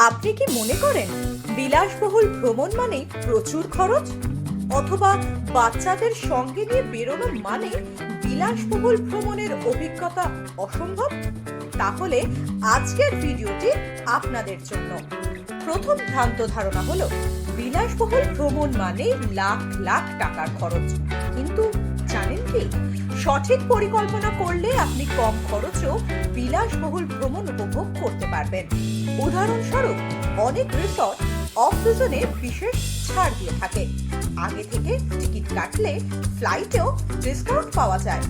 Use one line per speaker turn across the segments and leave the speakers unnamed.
আপনি কি মনে করেন বিলাসবহুল ভ্রমণ মানেই প্রচুর খরচ, অথবা বাচ্চাদের সঙ্গে নিয়ে বেরোনো মানে বিলাসবহুল ভ্রমণের অভিজ্ঞতা অসম্ভব? তাহলে আজকের ভিডিওটি আপনাদের জন্য। প্রথম ভ্রান্ত ধারণা হলো বিলাসবহুল ভ্রমণ মানে লাখ লাখ টাকার খরচ। কিন্তু জানেন কি, সঠিক পরিকল্পনা করলে আপনি কম খরচেও বিলাসবহুল ভ্রমণ উপভোগ করতে পারবেন। উদাহরণস্বরূপ, অনেক রিসর্ট অফ সিজনে বিশেষ ছাড় দিয়ে থাকে। আগে থেকে টিকিট কাটলে ফ্লাইটেও ডিসকাউন্ট পাওয়া যায়।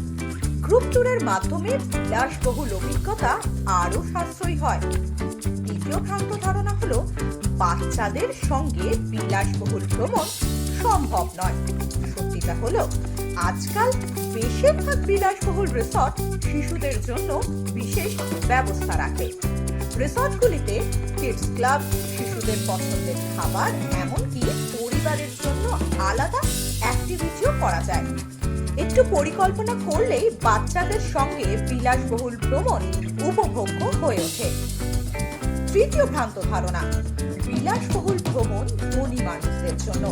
গ্রুপ ট্যুরের মাধ্যমে বিলাসবহুল অভিজ্ঞতা আরো সাশ্রয়ী হয়। দ্বিতীয় ভ্রান্ত ধারণা হলো বাচ্চাদের সঙ্গে বিলাসবহুল ভ্রমণ সম্ভব নয়। সত্যিটা হলো আজকাল বেশিরভাগ বিলাসবহুল রিসর্ট শিশুদের জন্য বিশেষ ব্যবস্থা রাখে। রিসর্টগুলিতে কিডস ক্লাব, শিশুদের পছন্দের খাবার, এমনকি পরিবারের জন্য আলাদা অ্যাক্টিভিটিও করা যায়। একটু পরিকল্পনা করলেই বাচ্চাদের সঙ্গে বিলাসবহুল ভ্রমণ উপভোগ্য হয়ে ওঠে। তৃতীয় ভ্রান্ত ধারণা, বিলাসবহুল ভ্রমণ ধনী মানুষদের জন্য।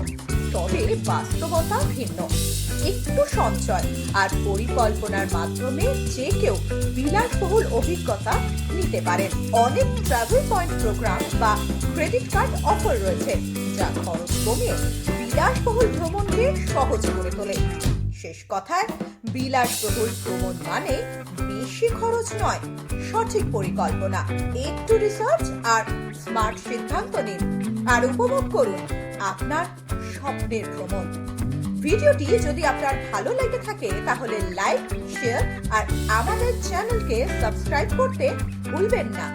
তবে বাস্তবতা ভিন্ন। একটু সঞ্চয় আর পরিকল্পনার মাধ্যমে যে কেউ বিলাসবহুল অভিজ্ঞতা নিতে পারেন। অনেক ট্রাভেল পয়েন্ট প্রোগ্রাম বা ক্রেডিট কার্ড অফার রয়েছে, যা খরচ কমিয়ে বিলাসবহুল ভ্রমণকে সহজ করে তোলে। শেষ কথায়, বিলাসবহুল ভ্রমণ মানে বেশি খরচ নয়, সঠিক পরিকল্পনা, একটু রিসার্চ আর স্মার্ট সিদ্ধান্ত নিন আর উপভোগ করুন আপনার স্বপ্নের ভ্রমণ। ভিডিওটি যদি আপনার ভালো লেগে থাকে তাহলে লাইক, শেয়ার আর আমাদের চ্যানেলকে সাবস্ক্রাইব করতে ভুলবেন না।